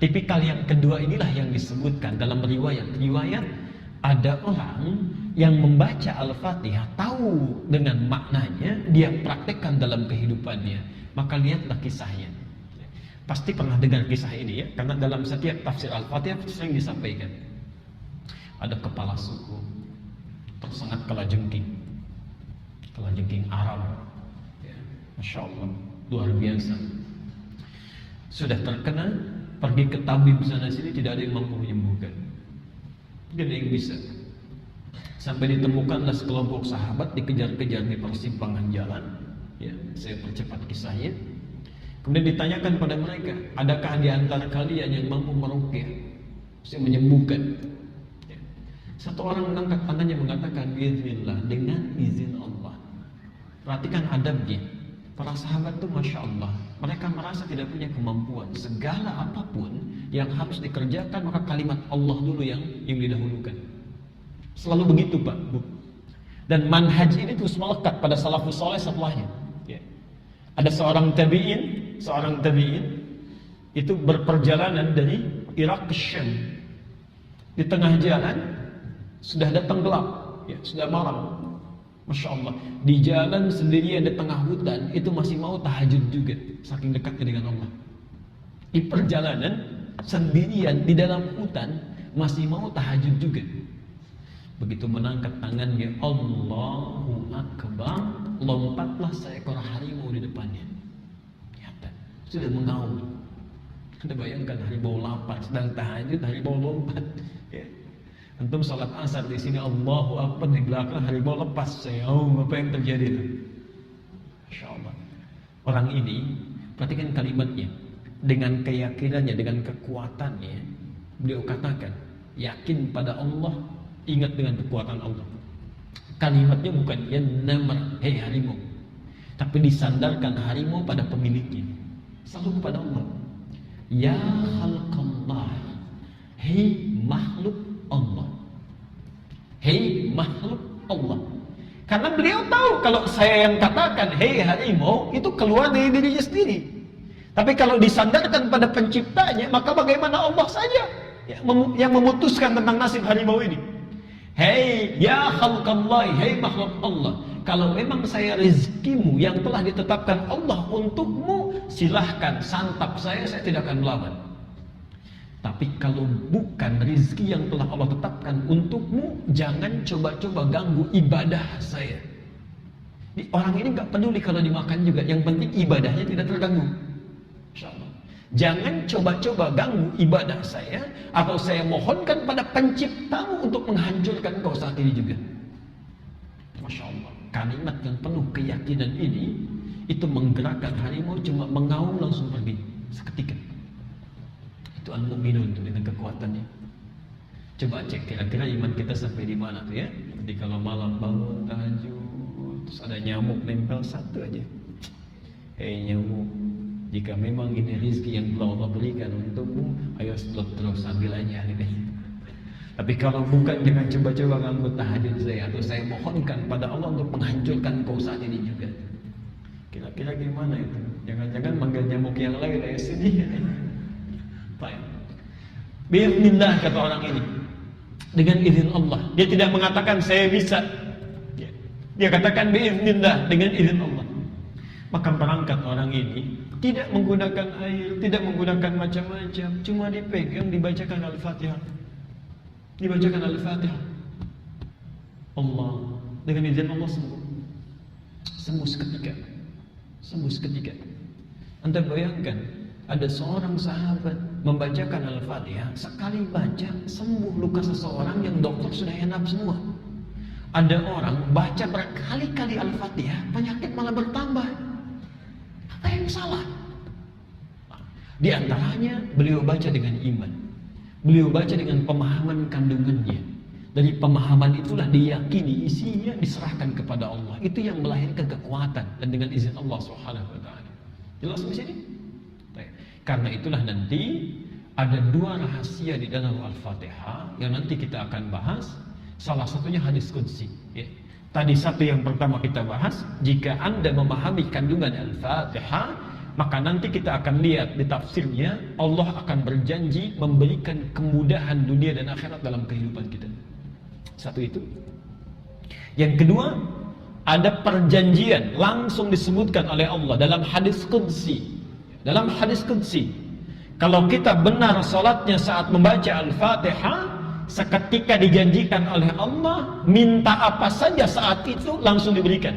tipikal yang kedua inilah yang disebutkan dalam riwayat ada orang yang membaca Al-Fatihah, tahu dengan maknanya, dia praktekkan dalam kehidupannya. Maka lihatlah kisahnya. Pasti pernah dengar kisah ini ya, karena dalam setiap tafsir Al-Fatihah sering disampaikan. Ada kepala suku tersengat kalajengking Arab, ya, Masya Allah, luar biasa. Sudah terkena, pergi ke tabib sana sini, tidak ada yang mampu menyembuhkan, tidak ada yang bisa. Sampai ditemukanlah sekelompok sahabat dikejar-kejar di persimpangan jalan. Ya, saya percepat kisahnya. Kemudian ditanyakan pada mereka, adakah di antara kalian yang mampu meruqyah, saya menyembuhkan? Ya. Satu orang mengangkat tangannya mengatakan, Bismillah, dengan izin Allah. Perhatikan adabnya. Para sahabat itu Masya Allah, mereka merasa tidak punya kemampuan. Segala apapun yang harus dikerjakan, maka kalimat Allah dulu yang didahulukan. Selalu begitu Pak, Bu. Dan manhaj ini terus melekat pada salafus saleh setelahnya. Ya. Ada seorang tabi'in itu berperjalanan dari Irak ke Syam. Di tengah jalan sudah datang gelap, ya, sudah malam. Masya Allah, di jalan sendirian di tengah hutan itu masih mau tahajud juga, saking dekatnya dengan Allah. Di perjalanan sendirian di dalam hutan masih mau tahajud juga. Begitu mengangkat tangannya, Allahu Akbar, lompatlah seekor harimau di depannya. Ya, sudah mengaum. Anda bayangkan harimau lapar, sedang tahajud, harimau lompat. Ya. Antum salat asar di sini, Allahu Akbar, di belakang harimau lepas. Apa yang terjadi? Masya Allah. Orang ini, perhatikan kalimatnya, dengan keyakinannya, dengan kekuatannya, beliau katakan, yakin pada Allah, ingat dengan kekuatan Allah. Kalimatnya bukan ya namar, hei harimau, tapi disandarkan harimau pada pemiliknya, selalu kepada Allah. Ya khalqallah, hei makhluk Allah, hei makhluk Allah. Karena beliau tahu kalau saya yang katakan hei harimau itu keluar dari dirinya sendiri. Tapi kalau disandarkan pada penciptanya, maka bagaimana Allah saja yang memutuskan tentang nasib harimau ini. Hei ya khalqallah, hei makhluk Allah, kalau memang saya rezekimu yang telah ditetapkan Allah untukmu, silahkan santap saya tidak akan melawan. Tapi kalau bukan rezeki yang telah Allah tetapkan untukmu, jangan coba-coba ganggu ibadah saya. Orang ini gak peduli kalau dimakan juga, yang penting ibadahnya tidak terganggu. InsyaAllah. Jangan coba-coba ganggu ibadah saya, atau saya mohonkan pada penciptamu untuk menghancurkan kau saat ini juga. Masya Allah, kalimat yang penuh keyakinan ini, itu menggerakkan harimau cuma mengaum langsung pergi seketika. Itu al-mu'minun dengan kekuatannya. Coba cek kira-kira iman kita sampai di mana tuh ya. Jadi kalau malam bangun tahajud, terus ada nyamuk nempel satu aja. Hei nyamuk, jika memang ini rezeki yang telah Allah berikan untukmu, ayo terus ambil aja gitu. Tapi kalau bukan, jangan coba-coba ganggu tahajud saya, atau saya mohonkan pada Allah untuk menghancurkan kau saat ini juga. Kira-kira gimana itu? Jangan-jangan manggil nyamuk yang lain dari sini. Baik. Bismillah kata orang ini, dengan izin Allah. Dia tidak mengatakan saya bisa. Dia katakan bismillah dengan izin Allah. Maka berangkat orang ini, tidak menggunakan air, tidak menggunakan macam-macam, cuma dipegang, dibacakan Al-Fatihah. Dibacakan Al-Fatihah. Allah, dengan izin Allah sembuh. Sembuh seketika. Sembuh seketika. Anda bayangkan, ada seorang sahabat membacakan Al-Fatihah, sekali baca sembuh luka seseorang yang dokter sudah henap semua. Ada orang baca berkali-kali Al-Fatihah, penyakit malah bertambah. Apa yang salah? Di antaranya beliau baca dengan iman, beliau baca dengan pemahaman kandungannya. Dari pemahaman itulah diyakini, isinya diserahkan kepada Allah. Itu yang melahirkan kekuatan, dan dengan izin Allah Subhanahu wa taala. Jelas di sini? Karena itulah nanti ada dua rahasia di dalam Al-Fatihah yang nanti kita akan bahas. Salah satunya hadis qudsi, ya. Tadi satu yang pertama kita bahas, jika Anda memahami kandungan Al-Fatihah, maka nanti kita akan lihat di tafsirnya Allah akan berjanji memberikan kemudahan dunia dan akhirat dalam kehidupan kita. Satu itu. Yang kedua, ada perjanjian langsung disebutkan oleh Allah dalam hadis qudsi. Dalam hadis qudsi, kalau kita benar salatnya saat membaca Al-Fatihah, seketika dijanjikan oleh Allah minta apa saja saat itu langsung diberikan.